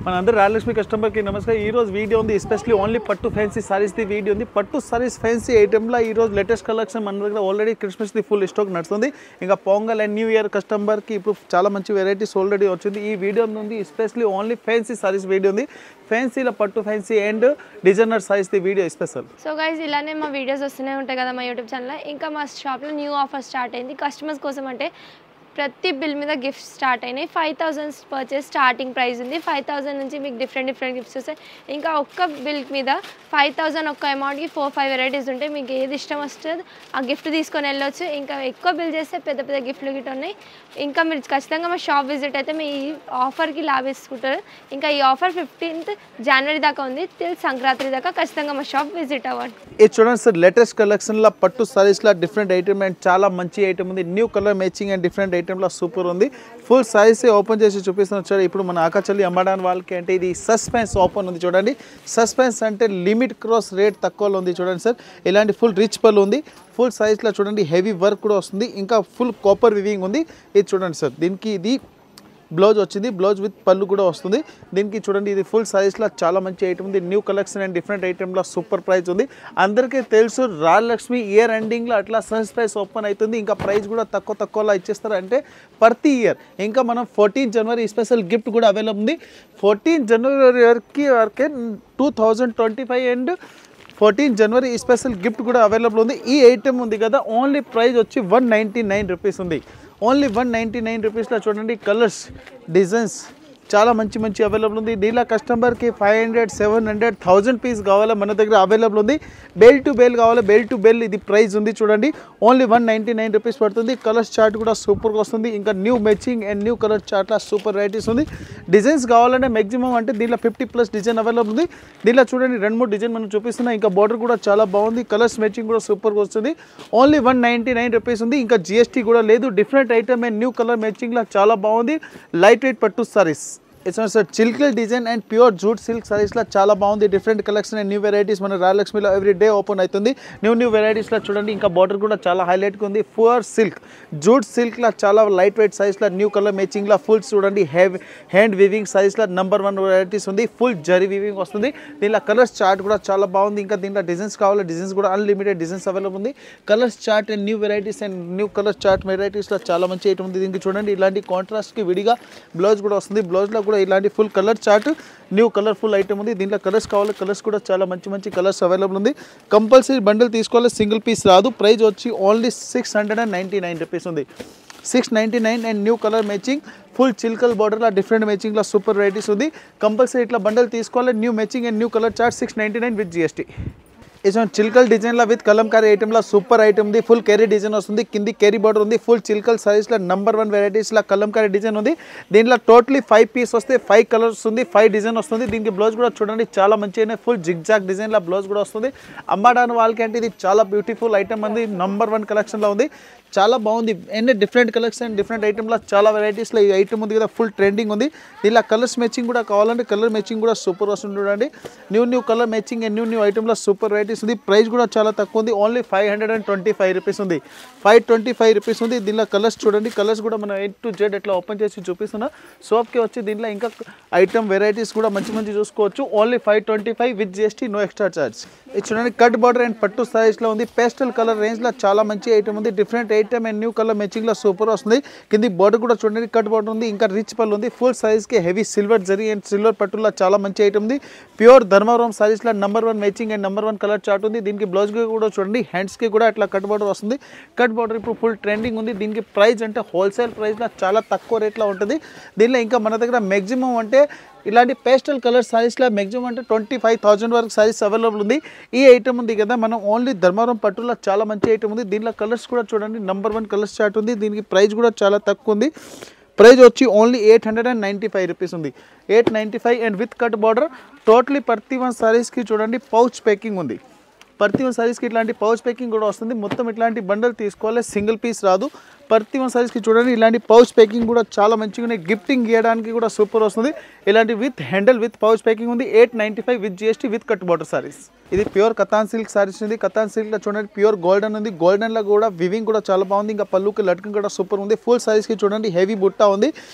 మనందరూ రాయలక్ష్మి కస్టమర్కి నమస్కారం. ఈరోజు వీడియో ఉంది ఎస్పెషల్లీ ఓన్లీ పట్టు ఫ్యాన్సీ సారీస్ది వీడియో ఉంది. పట్టు సారీస్ ఫ్యాన్సీ ఐటెంలో ఈరోజు లేటెస్ట్ కలెక్షన్ మన దగ్గర ఆల్రెడీ క్రిస్మస్ది ఫుల్ స్టాక్ నడుస్తుంది. ఇంకా పొంగల్ అండ్ న్యూ ఇయర్ కస్టమర్కి ఇప్పుడు చాలా మంచి వెరైటీస్ ఆల్రెడీ వచ్చింది. ఈ వీడియో ఉంది especially only fancy saris video ఉంది. ఫ్యాన్సీలో పట్టు ఫ్యాన్సీ అండ్ డిజైనర్ సారీస్ది వీడియో స్పెషల్. సో గైస్ ఇలానే మా వీడియోస్ వస్తూనే ఉంటాయి కదా మా యూట్యూబ్ ఛానల్లో. ఇంకా మా షాప్లో న్యూ ఆఫర్ స్టార్ట్ అయింది కస్టమర్స్ కోసం. అంటే ప్రతి బిల్ మీద గిఫ్ట్స్ స్టార్ట్ అయినాయి. 5000 పర్చేస్ స్టార్టింగ్ ప్రైస్ ఉంది. 5000 నుంచి మీకు డిఫరెంట్ గిఫ్ట్స్ వస్తాయి. ఇంకా ఒక్క బిల్ మీద 5000 ఒక్క అమౌంట్కి 4-5 వెరైటీస్ ఉంటాయి. మీకు ఏది ఇష్టం వస్తుంది ఆ గిఫ్ట్ తీసుకొని వెళ్ళొచ్చు. ఇంకా ఎక్కువ బిల్ చేస్తే పెద్ద పెద్ద గిఫ్ట్లు గిట్ ఉన్నాయి. ఇంకా మీరు ఖచ్చితంగా మా షాప్ విజిట్ అయితే మీ ఆఫర్కి లాభిస్తుంటారు. ఇంకా ఈ ఆఫర్ 15th జనవరి దాకా ఉంది. టిల్ సంక్రాంతి దాకా ఖచ్చితంగా మా షాప్ విజిట్ అవ్వండి. ఇది చూడండి సార్, లేటెస్ట్ కలెక్షన్లో పట్టు సారీస్లో డిఫరెంట్ ఐటమ్ అండ్ చాలా మంచి ఐటమ్ ఉంది. New colour matching and different ఐటెంలో సూపర్ ఉంది. ఫుల్ సారీస్ ఓపెన్ చేసి చూపిస్తున్నాను చూడండి. ఇప్పుడు మన ఆకాచల్లి అమ్మడానికి వాళ్ళకి అంటే ఇది సస్పెన్స్ ఓపెన్ ఉంది చూడండి. సస్పెన్స్ అంటే లిమిట్ క్రాస్ రేట్ తక్కువలో ఉంది చూడండి సార్. ఇలాంటి ఫుల్ రిచ్ పళ్ళు ఉంది. ఫుల్ సైజ్లో చూడండి హెవీ వర్క్ కూడా వస్తుంది. ఇంకా ఫుల్ కాపర్ వివింగ్ ఉంది. ఇది చూడండి సార్, దీనికి ఇది బ్లౌజ్ వచ్చింది. బ్లౌజ్ విత్ పళ్ళు కూడా వస్తుంది. దీనికి చూడండి ఇది ఫుల్ సైజ్లో చాలా మంచి ఐటమ్ ఉంది. న్యూ కలెక్షన్ అండ్ డిఫరెంట్ ఐటెంలో సూపర్ ప్రైస్ ఉంది. అందరికీ తెలుసు రాయలక్ష్మి ఇయర్ ఎండింగ్లో అట్లా సర్ప్రైజ్ ఓపెన్ అవుతుంది. ఇంకా ప్రైస్ కూడా తక్కువలో ఇచ్చేస్తారు అంటే ప్రతి ఇయర్. ఇంకా మనం 14 జనవరి స్పెషల్ గిఫ్ట్ కూడా అవైలబుల్ ఉంది. 14 జనవరి వరకే 2025 అండ్ 14 జనవరి స్పెషల్ గిఫ్ట్ కూడా అవైలబుల్ ఉంది. ఈ ఐటమ్ ఉంది కదా, ఓన్లీ ప్రైస్ వచ్చి 199 రూపీస్ ఉంది. ఓన్లీ 199 రూపీస్లో చూడండి కలర్స్ డిజైన్స్ చాలా మంచి అవైలబుల్ ఉంది. దీనిలో కస్టమర్కి 500, 700, 1000 పీస్ కావాలా మన దగ్గర అవైలబుల్ ఉంది. బెల్ టు బెల్ కావాలి, బెల్ టు బెల్ ఇది ప్రైస్ ఉంది చూడండి. ఓన్లీ 199 రూపీస్ పడుతుంది. కలర్స్ చార్ట్ కూడా సూపర్గా వస్తుంది. ఇంకా new matching and new colour చార్ట్లో సూపర్ వెరైటీస్ ఉంది. డిజైన్స్ కావాలంటే మ్యాక్సిమం అంటే దీనిలో 50+ డిజైన్ అవైలబుల్ ఉంది. దీనిలో చూడండి 2-3 డిజైన్ మనం చూపిస్తున్నాం. ఇంకా బార్డర్ కూడా చాలా బాగుంది. కలర్స్ మ్యాచింగ్ కూడా సూపర్గా వస్తుంది. ఓన్లీ 199 రూపీస్ ఉంది. ఇంకా GST కూడా లేదు. Different item and new colour మ్యాచింగ్లో చాలా బాగుంది. లైట్ వెయిట్ పట్టు సారీస్. ఇట్స్ సార్ చిల్కల్ design and pure jute silk సారీస్లో చాలా బాగుంది. Different collection and new varieties మన రాయలక్ష్మిలో ఎవ్రీ డే ఓపెన్ అవుతుంది. న్యూ వెరైటీస్లో చూడండి. ఇంకా బార్డర్ కూడా చాలా హైలైట్గా ఉంది. ప్యూర్ సిల్క్ జూట్ సిల్క్లో చాలా లైట్ వెయిట్ సైజ్లో న్యూ కలర్ మ్యాచింగ్లో ఫుల్ చూడండి హ్యాండ్ వీవింగ్ సైజ్లో నెంబర్ 1 వెరైటీస్ ఉంది. ఫుల్ జరీ వీవింగ్ వస్తుంది. దీనిలో కలర్స్ చార్ట్ కూడా చాలా బాగుంది. ఇంకా దీంట్లో డిజైన్స్ కావాలి, డిజైన్స్ కూడా అన్లిమిటెడ్ డిజైన్స్ అవైలబుల్ ఉంది. Colours chart and new varieties and new colour chart వెరైటీస్లో చాలా మంచి ఐటమ్ ఉంది. దీనికి చూడండి ఇలాంటి కాంట్రాస్ట్కి విడిగా బ్లౌజ్ కూడా వస్తుంది. బ్లౌజ్లో కూడా ఇలాంటి full colour chart new colourful item ఉంది. దీంట్లో కలర్స్ కావాలి, కలర్స్ కూడా చాలా మంచి కలర్స్ అవైలబుల్ ఉంది. కంపల్సరీ బండిల్ తీసుకోవాలి, సింగిల్ పీస్ రాదు. ప్రైస్ వచ్చి ఓన్లీ 699 రూపీస్ ఉంది. 699 and new colour matching full చిల్కల్ బార్డర్లో డిఫరెంట్ మ్యాచింగ్లో సూపర్ వెరైటీస్ ఉంది. కంపల్సరీ ఇట్లా బండిల్ తీసుకోవాలి. New matching and new colour chart 699 with GST. ఇది చిల్కల్ డిజైన్లో విత్ కలంకారీ ఐటెంలో సూపర్ ఐటమ్ ఉంది. ఫుల్ కెరీ డిజైన్ వస్తుంది. కింది కెరీ బార్డర్ ఉంది. ఫుల్ చిల్కల్ సారీస్లో నెంబర్ 1 వెరైటీస్లో కలంకారీ డిజైన్ ఉంది. దీంట్లో టోటలీ 5 పీస్ వస్తే 5 కలర్స్ ఉంది, 5 డిజైన్ వస్తుంది. దీనికి బ్లౌజ్ కూడా చూడండి చాలా మంచిగా ఫుల్ జిగ్జాగ్ డిజైన్లో బ్లౌజ్ కూడా వస్తుంది. అమ్మడానికి వాళ్ళకి అంటే ఇది చాలా బ్యూటిఫుల్ ఐటమ్ ఉంది. నెంబర్ 1 కలెక్షన్లో ఉంది. చాలా బాగుంది. ఎన్ని డిఫరెంట్ కలెక్షన్ డిఫరెంట్ ఐటెంలో చాలా వెరైటీస్లో ఈ ఐటమ్ ఉంది కదా, ఫుల్ ట్రెండింగ్ ఉంది. దీనిలో కలర్స్ మ్యాచింగ్ కూడా కావాలంటే కలర్ మ్యాచింగ్ కూడా సూపర్ వస్తుంది చూడండి. New colour matching and new ఐటెంలో సూపర్ వెరైటీస్ ఉంది. ప్రైస్ కూడా చాలా తక్కువ ఉంది. ఓన్లీ 525 రూపీస్ ఉంది. 525 రూపీస్ ఉంది. దీనిలో కలర్స్ చూడండి. కలర్స్ కూడా మనం A to Z ఎట్లా ఓపెన్ చేసి చూపిస్తున్నా. షాప్కి వచ్చి దీంట్లో ఇంకా ఐటమ్ వెరైటీస్ కూడా మంచి చూసుకోవచ్చు. Only 525 with GST, no extra charge. ఇది చూడండి కట్ బార్డర్ అండ్ పట్టు సారీస్లో ఉంది. పేస్టల్ కలర్ రేంజ్లో చాలా మంచి ఐటమ్ ఉంది. Different item and new colour మ్యాచింగ్లో సూపర్ వస్తుంది. కింది బార్డర్ కూడా చూడండి కట్ బార్డర్ ఉంది. ఇంకా రిచ్ పళ్ళు ఉంది. ఫుల్ సైజ్కి heavy silver zari and silver పట్టులో చాలా మంచి ఐటమ్ ఉంది. ప్యూర్ ధర్మవరం సారీస్లో number 1 matching and number 1 colour chart ఉంది. దీనికి బ్లౌజ్కి కూడా చూడండి హ్యాండ్స్కి కూడా అట్లా కట్ బార్డర్ వస్తుంది. కట్ బార్డర్ ఇప్పుడు ఫుల్ ట్రెండింగ్ ఉంది. దీనికి ప్రైస్ అంటే హోల్సేల్ ప్రైస్లో చాలా తక్కువ రేట్లో ఉంటుంది. దీనిలో ఇంకా మన దగ్గర మ్యాక్సిమం అంటే ఇలాంటి పేస్టల్ కలర్ సారీస్లో మ్యాక్సిమం అంటే 25,000 వరకు సారీస్ అవైలబుల్ ఉంది. ఈ ఐటమ్ ఉంది కదా, మనం ఓన్లీ ధర్మవరం పట్టులో చాలా మంచి ఐటమ్ ఉంది. దీనిలో కలర్స్ కూడా చూడండి నెంబర్ 1 కలర్స్ చార్ట్ ఉంది. దీనికి ప్రైస్ కూడా చాలా తక్కువ ఉంది. ప్రైస్ వచ్చి ఓన్లీ 895 రూపీస్ ఉంది. 895 and with cut border. Totally ప్రతి 1 సారీస్కి చూడండి పౌచ్ ప్యాకింగ్ ఉంది. ప్రతి 1 సారీస్కి ఇట్లాంటి పౌచ్ ప్యాకింగ్ కూడా వస్తుంది. మొత్తం ఇట్లాంటి బండల్ తీసుకోవాలి, సింగిల్ పీస్ రాదు. ప్రతి వన్ సారీస్కి చూడండి ఇలాంటి పౌచ్ ప్యాకింగ్ కూడా చాలా మంచిగా ఉన్నాయి. గిఫ్టింగ్ ఇవ్వడానికి కూడా సూపర్ వస్తుంది. ఇలాంటి with handle with pouch packing ఉంది. 895 with GST with cut border saris. ఇది ప్యూర్ కతాన్ సిల్క్ సారీస్ ఉంది. కతాన్ సిల్క్లో చూడండి ప్యూర్ గోల్డెన్ ఉంది. గోల్డెన్లో కూడా వివింగ్ కూడా చాలా బాగుంది. ఇంకా పళ్ళుకి లట్కన్ కూడా సూపర్ ఉంది. ఫుల్ సారీస్కి చూడండి హెవీ బుట్ట ఉంది.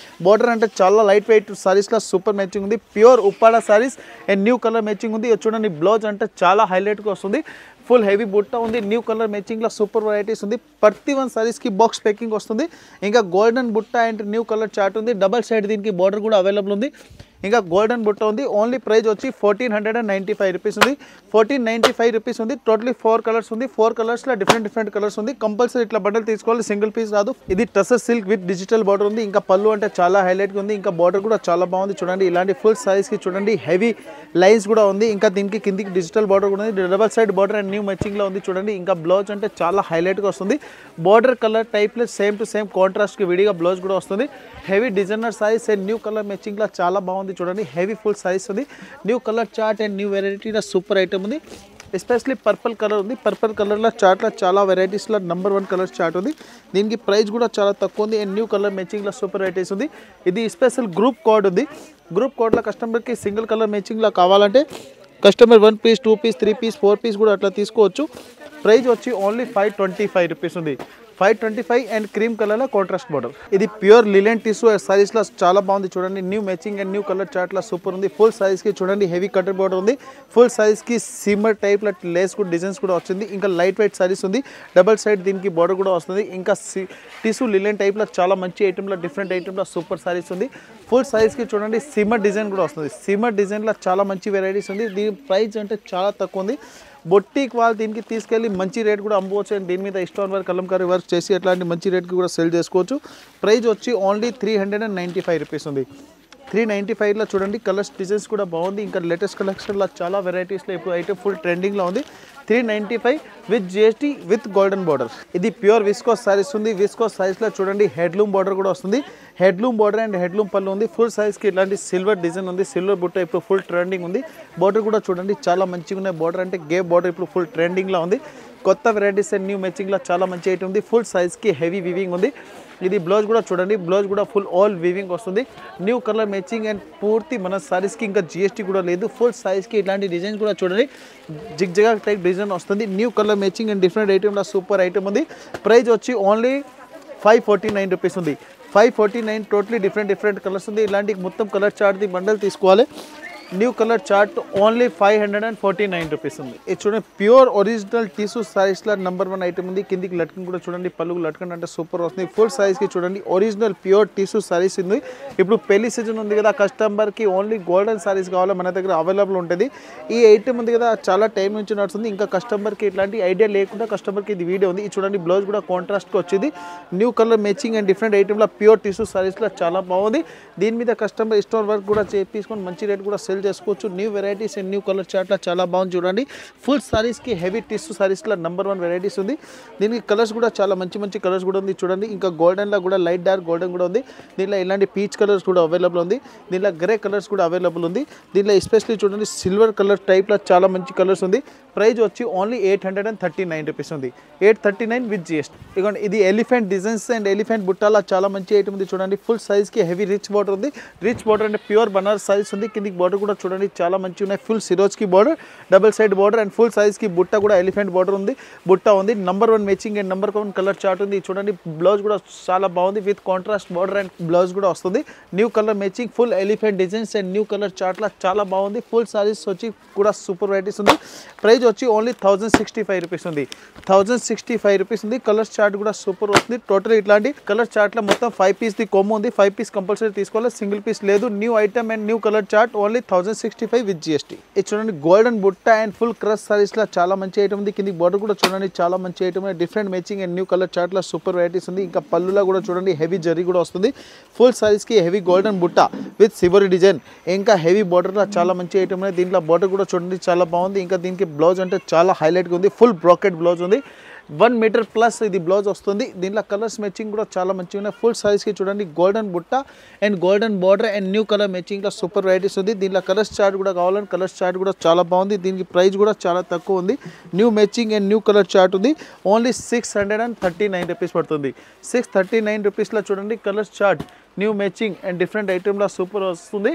బార్డర్ అంటే చాలా లైట్ వెయిట్ సారీస్లో సూపర్ మ్యాచింగ్ ఉంది. Pure Uppada saris and new colour matching ఉంది. చూడండి బ్లౌజ్ అంటే చాలా హైలైట్గా వస్తుంది. ఫుల్ హెవీ బుట్ట ఉంది. న్యూ కలర్ మ్యాచింగ్లో సూపర్ వెరైటీస్ ఉంది. ప్రతి వన్ సారీస్కి బాక్స్ ప్యాకింగ్ వస్తుంది. ఇంకా గోల్డెన్ బుట్ట అండ్ న్యూ కలర్ చార్ట్ ఉంది. డబల్ సైడ్ దీనికి బార్డర్ కూడా అవైలబుల్ ఉంది. ఇంకా గోల్డెన్ బుట్ట ఉంది. ఓన్లీ ప్రైస్ వచ్చి 1495 రూపీస్ ఉంది. 1495 రూపీస్ ఉంది. టోటలీ 4 కలర్స్ ఉంది. 4 కలర్స్లో డిఫరెంట్ కలర్స్ ఉంది. కంపల్సరీ ఇట్లా బండల్ తీసుకోవాలి, సింగిల్ పీస్ రాదు. ఇది tussar silk with digital border ఉంది. ఇంకా పళ్ళు అంటే చాలా హైలైట్గా ఉంది. ఇంకా బార్డర్ కూడా చాలా బాగుంది. చూడండి ఇలాంటి ఫుల్ సైజ్కి చూడండి హెవీ లైన్స్ కూడా ఉంది. ఇంకా దీనికి కిందికి డిజిటల్ బార్డర్ కూడా ఉంది. Double side border and new మ్యాచింగ్లో ఉంది. చూడండి ఇంకా బ్లౌజ్ అంటే చాలా హైలైట్గా వస్తుంది. బార్డర్ కలర్ టైప్లో సేమ్ టు సేమ్ కాంట్రాస్ట్కి విడిగా బ్లౌజ్ కూడా వస్తుంది. Heavy designer size and new colour మ్యాచింగ్లో చాలా బాగుంది. చూడండి హెవీ ఫుల్ సైజ్ ఉంది. New colour chart and new వెరైటీలో సూపర్ ఐటమ్ ఉంది. ఎస్పెషలీ పర్పుల్ కలర్ ఉంది. పర్పుల్ కలర్లో చార్ట్లో చాలా వెరైటీస్లో నెంబర్ 1 కలర్ చార్ట్ ఉంది. దీనికి ప్రైస్ కూడా చాలా తక్కువ ఉంది. అండ్ న్యూ కలర్ మ్యాచింగ్లో సూపర్ వెరైటీస్ ఉంది. ఇది స్పెషల్ గ్రూప్ కోడ్ ఉంది. గ్రూప్ కోడ్లో కస్టమర్కి సింగిల్ కలర్ మ్యాచింగ్లో కావాలంటే customer 1 piece 2 piece 3 piece 4 piece కూడా అట్లా తీసుకోవచ్చు. ప్రైస్ వచ్చి ఓన్లీ 525 రూపీస్ ఉంది. 525 అండ్ క్రీమ్ కలర్లో కాంట్రాస్ట్ బార్డర్. ఇది ప్యూర్ లిలెన్ టిష్యూ సారీస్లో చాలా బాగుంది. చూడండి new matching and new colour చార్ట్లో సూపర్ ఉంది. ఫుల్ సైజ్కి చూడండి హెవీ కటర్ బార్డర్ ఉంది. ఫుల్ సైజ్కి సిమ్మర్ టైప్లో లేస్ కూడా డిజైన్స్ కూడా వచ్చింది. ఇంకా లైట్ వెయిట్ సారీస్ ఉంది. డబల్ సైడ్ దీనికి బార్డర్ కూడా వస్తుంది. ఇంకా టిష్యూ లిలెన్ టైప్లో చాలా మంచి ఐటెంలో డిఫరెంట్ ఐటెంలో సూపర్ సారీస్ ఉంది. ఫుల్ సైజ్కి చూడండి సిమ్మర్ డిజైన్ కూడా వస్తుంది. సిమ్మర్ డిజైన్లో చాలా మంచి వెరైటీస్ ఉంది. దీని ప్రైస్ అంటే చాలా తక్కువ ఉంది. బొట్టిక్ వాళ్ళు దీనికి తీసుకెళ్ళి మంచి రేట్ కూడా అమ్ముకోవచ్చు. అండ్ దీని మీద స్టోన్ వర్క్ కలంకారీ వర్క్ చేసి అట్లాంటి మంచి రేట్కి కూడా సెల్ చేసుకోవచ్చు. ప్రైస్ వచ్చి ఓన్లీ 395 రూపీస్ ఉంది. 395లో చూడండి కలర్స్ డిజైన్స్ కూడా బాగుంది. ఇంకా లేటెస్ట్ కలెక్షన్లో చాలా వెరైటీస్లో ఇప్పుడు అయితే ఫుల్ ట్రెండింగ్లో ఉంది. 395 with GST with golden border. ఇది ప్యూర్ విస్కోస్ సారీస్ ఉంది. విస్కోస్ సైజ్లో చూడండి హెడ్లూమ్ బార్డర్ కూడా వస్తుంది. హెడ్లూమ్ బార్డర్ అండ్ హెడ్లూమ్ పళ్ళు ఉంది. ఫుల్ సైజ్కి ఇలాంటి సిల్వర్ డిజైన్ ఉంది. సిల్వర్ బుట్ట ఇప్పుడు ఫుల్ ట్రెండింగ్ ఉంది. బార్డర్ కూడా చూడండి చాలా మంచిగా ఉన్నాయి. బార్డర్ అంటే గేప్ బార్డర్ ఇప్పుడు ఫుల్ ట్రెండింగ్లో ఉంది. కొత్త వెరైటీస్ అండ్ న్యూ మ్యాచింగ్లో చాలా మంచి ఐటమ్ ఉంది. ఫుల్ సైజ్కి హెవీ వివింగ్ ఉంది. ఇది బ్లౌజ్ కూడా చూడండి. బ్లౌజ్ కూడా ఫుల్ ఆల్ వివింగ్ వస్తుంది. న్యూ కలర్ మ్యాచింగ్ అండ్ పూర్తి మన సారీస్కి ఇంకా GST కూడా లేదు. ఫుల్ సైజ్కి ఇలాంటి డిజైన్స్ కూడా చూడండి జిగ్ జగా టైప్ డిజైన్ వస్తుంది. New colour matching and different ఐటెంలో సూపర్ ఐటమ్ ఉంది. ప్రైస్ వచ్చి ఓన్లీ 549 రూపీస్ ఉంది. 549 టోటలీ డిఫరెంట్ కలర్స్ ఉంది. ఇలాంటి మొత్తం కలర్ చార్ట్ది బండల్ తీసుకోవాలి. న్యూ కలర్ చార్ట్ ఓన్లీ 549 రూపీస్ ఉంది. ఇది చూడండి ప్యూర్ ఒరిజినల్ టిష్యూ సారీస్లో నెంబర్ 1 ఐటమ్ ఉంది. కిందికి లట్కన్ కూడా చూడండి పళ్ళుకు లట్కన్ అంటే సూపర్ వస్తుంది. ఫుల్ సైజ్కి చూడండి ఒరిజినల్ ప్యూర్ టిష్యూ సారీస్ ఉంది. ఇప్పుడు పెళ్లి సీజన్ ఉంది కదా, కస్టమర్కి ఓన్లీ గోల్డెన్ సారీస్ కావాలి మన దగ్గర అవైలబుల్ ఉంటుంది. ఈ ఐటమ్ ఉంది కదా చాలా టైం నుంచి నడుస్తుంది. ఇంకా కస్టమర్కి ఇట్లాంటి ఐడియా లేకుండా కస్టమర్కి ఇది వీడియో ఉంది. ఇది చూడండి బ్లౌజ్ కూడా కాంట్రాస్ట్కి వచ్చింది. New colour matching and different ఐటమ్లో ప్యూర్ టిష్యూ సారీస్లో చాలా బాగుంది. దీని మీద కస్టమర్ స్టోన్ వర్క్ కూడా తీసుకొని మంచి రేట్ కూడా సెల్ చేసుకోవచ్చు. New varieties and new colour చార్ట్లో చాలా బాగుంది. చూడండి ఫుల్ సారీస్కి హెవీ టిష్యూ సారీస్లో నెంబర్ 1 వెరైటీస్ ఉంది. దీనికి కలర్స్ కూడా చాలా మంచి కలర్స్ కూడా ఉంది. చూడండి ఇంకా గోల్డెన్లో కూడా లైట్ డార్క్ గోల్డెన్ కూడా ఉంది. దీనిలో ఇలాంటి పీచ్ కలర్స్ కూడా అవైలబుల్ ఉంది. దీనిలో గ్రే కలర్స్ కూడా అవైలబుల్ ఉంది. దీనిలో ఎస్పెషల్లీ చూడండి సిల్వర్ కలర్ టైప్లో చాలా మంచి కలర్స్ ఉంది. ప్రైస్ వచ్చి ఓన్లీ 839 రూపీస్ ఉంది. 839 విత్ GST. ఇదిగోండి ఇది ఎలిఫెంట్ డిజైన్స్ అండ్ ఎలిఫెంట్ బుట్టాల చాలా మంచి ఐటమ్ ఉంది. చూడండి ఫుల్ సైజ్కి హెవీ రిచ్ బార్డర్ ఉంది. రిచ్ బార్డర్ అంటే ప్యూర్ బనారస్ సైజ్ ఉంది. కిందికి బార్డర్ కూడా చూడండి చాలా మంచి ఉన్నాయి. ఫుల్ సిరోజ్కి border, double side border and full సైజ్కి బుట్ట కూడా ఎలిఫెంట్ బార్డర్ ఉంది. బుట్ట ఉంది. Number 1 matching and number 1 colour chart ఉంది. చూడండి బ్లౌజ్ కూడా చాలా బాగుంది. With contrast border and blouse కూడా వస్తుంది. New colour matching full elephant designs and new colour చార్ట్లో చాలా బాగుంది. ఫుల్ సారీస్ వచ్చి కూడా సూపర్ వెరైటీస్ ఉంది. ప్రైస్ వచ్చి ఓన్లీ 1065 రూపీస్ ఉంది. 1065 రూపీస్ ఉంది. కలర్ చార్ట్ కూడా సూపర్ వస్తుంది. టోటల్ ఇట్లాంటి కలర్ చార్ట్లో మొత్తం 5 పీస్ది కొమ్ము ఉంది. 5 పీస్ కంపల్సరీ తీసుకోవాలి. సింగిల్ పీస్ లేదు. New item and new colour chart only 1065 with GST. ఇది చూడండి గోల్డెన్ బుట్ట అండ్ ఫుల్ క్రష్ సారీస్లో చాలా మంచి ఐటమ్ ఉంది. కింది బార్డర్ కూడా చూడండి చాలా మంచి item. Different matching and new colour చార్ట్లో సూపర్ వెరైటీస్ ఉంది. ఇంకా పళ్ళులో కూడా చూడండి హెవీ జరీ కూడా వస్తుంది. ఫుల్ సారీస్కి హెవీ గోల్డెన్ బుట్ట విత్ సివరీ డిజైన్ ఇంకా హెవీ బార్డర్లో చాలా మంచి ఐటమ్ ఉంది. దీంట్లో బార్డర్ కూడా చూడండి చాలా బాగుంది. ఇంకా దీనికి బ్లౌజ్ అంటే చాలా హైలైట్గా ఉంది. ఫుల్ బ్రాకెట్ బ్లౌజ్ ఉంది. 1 మీటర్ ప్లస్ ఇది బ్లౌజ్ వస్తుంది. దీంట్లో కలర్స్ మ్యాచింగ్ కూడా చాలా మంచిగా ఉన్నాయి. ఫుల్ సైజ్కి చూడండి గోల్డెన్ బుట్ట and golden border and new colour మ్యాచింగ్లో సూపర్ వెరైటీస్ ఉంది. దీంట్లో కలర్స్ చార్ట్ కూడా కావాలని కలర్స్ చార్ట్ కూడా చాలా బాగుంది. దీనికి ప్రైస్ కూడా చాలా తక్కువ ఉంది. New matching and new colour chart ఉంది. ఓన్లీ 639 రూపీస్ పడుతుంది. 639 రూపీస్లో చూడండి colours chart new matching and different ఐటెంలో సూపర్ వస్తుంది.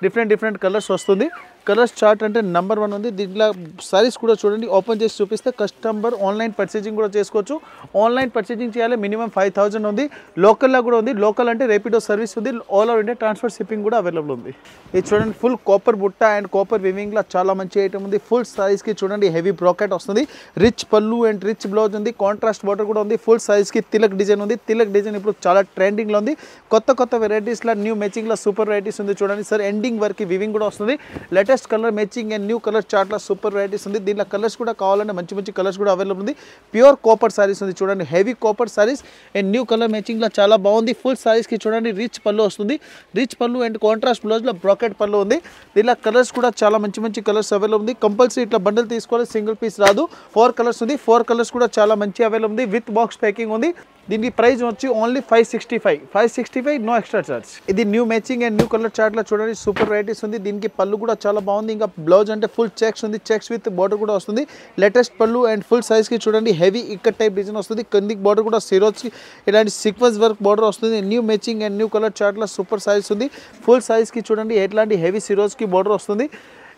డిఫరెంట్ కలర్స్ వస్తుంది. కలర్స్ చార్ట్ అంటే నెంబర్ 1 ఉంది. దీంట్లో సారీస్ కూడా చూడండి ఓపెన్ చేసి చూపిస్తే కస్టమర్ ఆన్లైన్ పర్చేజింగ్ కూడా చేసుకోవచ్చు. ఆన్లైన్ పర్చేజింగ్ చేయాలి మినిమం 5000 ఉంది. లోకల్లో కూడా ఉంది. లోకల్ అంటే రేపిడో సర్వీస్ ఉంది. All over India transfer shipping కూడా అవైలబుల్ ఉంది. ఇది చూడండి ఫుల్ కాపర్ బుట్ట అండ్ కాపర్ వివింగ్లో చాలా మంచి ఐటమ్ ఉంది. ఫుల్ సారీస్కి చూడండి హెవీ బ్రాకెట్ వస్తుంది. రిచ్ పళ్ళు అండ్ రిచ్ బ్లౌజ్ ఉంది. కాంట్రాస్ట్ బార్డర్ కూడా ఉంది. ఫుల్ సారీస్కి తిలక్ డిజైన్ ఉంది. తిలక్ డిజైన్ ఇప్పుడు చాలా ట్రెండింగ్లో ఉంది. కొత్త వెరైటీస్లో న్యూ మ్యాచింగ్లో సూపర్ వెరైటీస్ ఉంది. చూడండి సార్ ఎండింగ్ వరకు వివింగ్ కూడా వస్తుంది. Latest colour matching and new colour చార్ట్లో సూపర్ వెరైటీస్ ఉంది. దీంట్లో కలర్స్ కూడా కావాలంటే మంచి కలర్స్ కూడా అవైలబుల్ ఉంది. ప్యూర్ కాపర్ సారీస్ ఉంది. చూడండి heavy copper saris and new colour మ్యాచింగ్లో చాలా బాగుంది. ఫుల్ సారీస్కి చూడండి రిచ్ పళ్ళు వస్తుంది. రిచ్ పళ్ళు అండ్ కాంట్రాస్ట్ బ్లౌజ్లో బ్రాకెట్ పళ్ళు ఉంది. దీంట్లో కలర్స్ కూడా చాలా మంచి కలర్స్ అవైలబుల్ ఉంది. కంపల్సరీ ఇట్లా బండిల్ తీసుకోవాలి. సింగిల్ పీస్ రాదు. 4 కలర్స్ ఉంది. 4 కలర్స్ కూడా చాలా మంచి అవైలబుల్ ఉంది. విత్ బాక్స్ ప్యాకింగ్ ఉంది. దీనికి ప్రైస్ వచ్చి ఓన్లీ 565 నో ఎక్స్ట్రా చార్జ్. ఇది new matching and new colour చార్ట్లో చూడండి సూపర్ వెరైటీస్ ఉంది. దీనికి పళ్ళు కూడా చాలా బాగుంది. ఇంకా బ్లౌజ్ అంటే ఫుల్ చెక్స్ ఉంది. చెక్స్ విత్ బార్డర్ కూడా వస్తుంది. లేటెస్ట్ పళ్ళు అండ్ ఫుల్ సైజ్కి చూడండి హెవీ ఇక్కట్ టైప్ డిజైన్ వస్తుంది. కిందికి బార్డర్ కూడా సిరోజ్కి ఇలాంటి సీక్వెన్స్ వర్క్ బార్డర్ వస్తుంది. New matching and new colour చార్ట్లో సూపర్ సైజ్ ఉంది. ఫుల్ సైజ్కి చూడండి ఎట్లాంటి హెవీ సిరోజ్కి బార్డర్ వస్తుంది.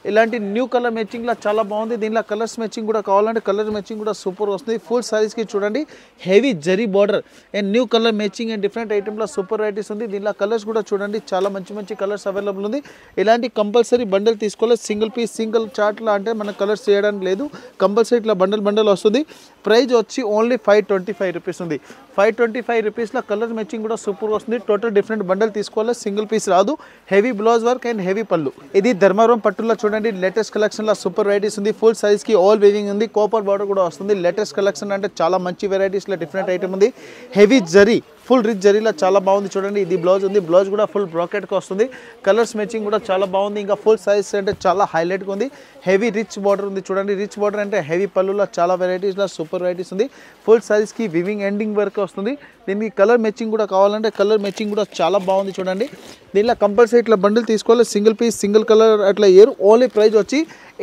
ఇలాంటి న్యూ కలర్ మ్యాచింగ్లో చాలా బాగుంది. దీనిలో కలర్స్ మ్యాచింగ్ కూడా కావాలంటే కలర్ మ్యాచింగ్ కూడా సూపర్ వస్తుంది. ఫుల్ సారీస్కి చూడండి హెవీ జరీ border and new colour matching and different ఐటెంలో సూపర్ వెరైటీస్ ఉంది. దీనిలో కలర్స్ కూడా చూడండి చాలా మంచి కలర్స్ అవైలబుల్ ఉంది. ఇలాంటి కంపల్సరీ బండల్ తీసుకోవాలి. సింగిల్ పీస్ సింగిల్ చార్ట్లో అంటే మన కలర్స్ చేయడానికి లేదు. కంపల్సరీ ఇట్లా బండల్ వస్తుంది. ప్రైస్ వచ్చి ఓన్లీ 525 రూపీస్ ఉంది. 525 రూపీస్లో కలర్ మ్యాచింగ్ కూడా సూపర్ వస్తుంది. టోటల్ డిఫరెంట్ బండల్ తీసుకోవాలి. సింగిల్ పీస్ రాదు. Heavy blouse work and heavy పళ్ళు. ఇది ధర్మవరం పట్టులో చూడండి లేటెస్ట్ కలెక్షన్లో సూపర్ వెరైటీస్ ఉంది. ఫుల్ సైజ్కి ఆల్ వీవింగ్ ఉంది. కాపర్ బార్డర్ కూడా వస్తుంది. లేటెస్ట్ కలెక్షన్ అంటే చాలా మంచి వెరైటీస్లో డిఫరెంట్ ఐటమ్ ఉంది. హెవీ జరీ ఫుల్ రిచ్ జరీలో చాలా బాగుంది. చూడండి ఇది బ్లౌజ్ ఉంది. బ్లౌజ్ కూడా ఫుల్ బ్రాకెట్కి వస్తుంది. కలర్స్ మ్యాచింగ్ కూడా చాలా బాగుంది. ఇంకా ఫుల్ సైజ్ అంటే చాలా హైలైట్గా ఉంది. హెవీ రిచ్ బార్డర్ ఉంది. చూడండి రిచ్ బార్డర్ అంటే హెవీ పళ్ళులో చాలా వెరైటీస్లో సూపర్ వెరైటీస్ ఉంది. ఫుల్ సైజ్కి వివింగ్ ఎండింగ్ వరకు వస్తుంది. దీనికి కలర్ మ్యాచింగ్ కూడా కావాలంటే కలర్ మ్యాచింగ్ కూడా చాలా బాగుంది. చూడండి దీనిలో కంపల్సరీ ఇట్లా బండిల్ తీసుకోవాలి. సింగిల్ పీస్ సింగిల్ కలర్ అట్లా ఇయర్. ఓన్లీ ప్రైస్ వచ్చి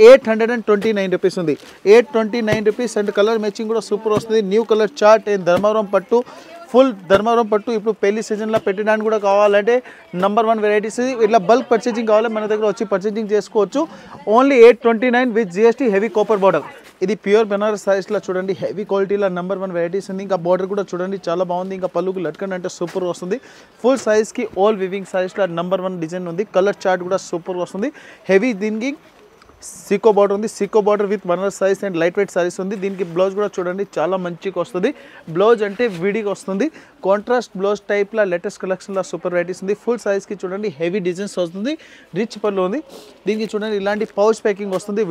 829 రూపీస్ ఉంది. 829 రూపీస్ అండ్ కలర్ మ్యాచింగ్ కూడా సూపర్ వస్తుంది. New colour chart and Dharmavaram పట్టు ఫుల్ ధర్మవరం పట్టు ఇప్పుడు పెళ్లి సీజన్లో పెట్టడానికి కూడా కావాలంటే నెంబర్ 1 వెరైటీస్. ఇట్లా బల్క్ పర్చేజింగ్ కావాలి మన దగ్గర వచ్చి పర్చేజింగ్ చేసుకోవచ్చు. Only 829 with GST heavy copper border. ఇది ప్యూర్ బెనారస్ సారీస్లో చూడండి హెవీ క్వాలిటీలో నెంబర్ 1 వెరైటీస్ ఉంది. ఇంకా బార్డర్ కూడా చూడండి చాలా బాగుంది. ఇంకా పళ్ళుకి లట్కన్ అంటే సూపర్ వస్తుంది. ఫుల్ సైజ్కి ఆల్ వివింగ్ సారీస్లో నెంబర్ 1 డిజైన్ ఉంది. కలర్ చార్ట్ కూడా సూపర్ వస్తుంది. హెవీ దీనికి సీకో బార్డర్ ఉంది. సీకో border with Banaras saris and light weight saris ఉంది. దీనికి బ్లౌజ్ కూడా చూడండి చాలా మంచిగా వస్తుంది. బ్లౌజ్ అంటే విడిగా వస్తుంది. కాంట్రాస్ట్ బ్లౌజ్ టైప్లో లేటెస్ట్ కలెక్షన్లో సూపర్ వెరైటీస్ ఉంది. ఫుల్ సైజ్కి చూడండి హెవీ డిజైన్స్ వస్తుంది. రిచ్ పళ్ళు ఉంది. దీనికి చూడండి ఇలాంటి పౌచ్ ప్యాకింగ్ వస్తుంది.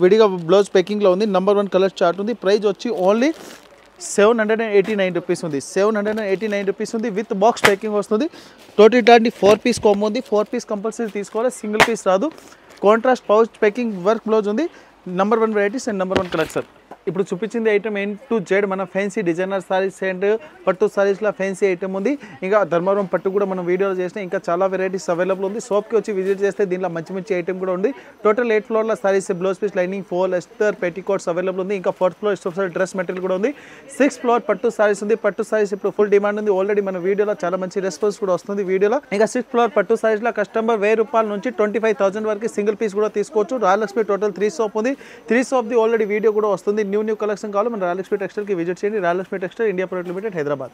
విడిగా బ్లౌజ్ ప్యాకింగ్లో ఉంది. నెంబర్ 1 కలర్ చార్ట్ ఉంది. ప్రైస్ వచ్చి ఓన్లీ 789 రూపీస్ ఉంది. 789 రూపీస్ ఉంది. విత్ బాక్స్ ప్యాకింగ్ వస్తుంది. టోటల్ ఇట్లాంటి 4 పీస్ కాంబో ఉంది. 4 పీస్ కంపల్సరీ తీసుకోవాలి. సింగిల్ పీస్ రాదు. Contrast pouch packing work blouse ఉంది. Number 1 varieties and number 1 collection. ఇప్పుడు చూపించింది ఐటమ్ A to Z మన ఫ్యాన్సీ డిజైనర్ సారీస్ అండ్ పట్టు సారీస్లో ఫ్యాన్సీ ఐటమ్ ఉంది. ఇంకా ధర్మవరం పట్టు కూడా మనం వీడియోలో చేసిన ఇంకా చాలా వెరైటీస్ అవైలబుల్ ఉంది. షాప్కి వచ్చి విజిట్ చేస్తే దీనిలో మంచి ఐటమ్ కూడా ఉంది. టోటల్ 8 ఫ్లోర్ల saris blouse piece lining polyester petticoats available ఉంది. ఇంకా 4th floor store dress material కూడా ఉంది. 6th ఫ్లోర్ పట్టు సారీస్ ఉంది. పట్టు సారీస్ ఇప్పుడు ఫుల్ డిమాండ్ ఉంది. ఆల్రెడీ మన వీడియోలో చాలా మంచి రెస్పాన్స్ కూడా వస్తుంది వీడియోలో. ఇంకా 6th ఫ్లోర్ పట్టు సారీస్లో కస్టమర్ 1000 రూపాయల నుంచి 25,000 వరకు సింగిల్ పీస్ కూడా తీసుకోవచ్చు. రాయలక్ష్మి టోటల్ 3 షాప్ ఉంది. 3 షాప్ది ఆల్రెడీ వీడియో కూడా వస్తుంది. న్యూ కలెక్షన్ కావాలి మన రాయలక్ష్మి టెక్స్టైల్కి విజిట్ చేయండి. Rayalakshmi textile India private limited Hyderabad.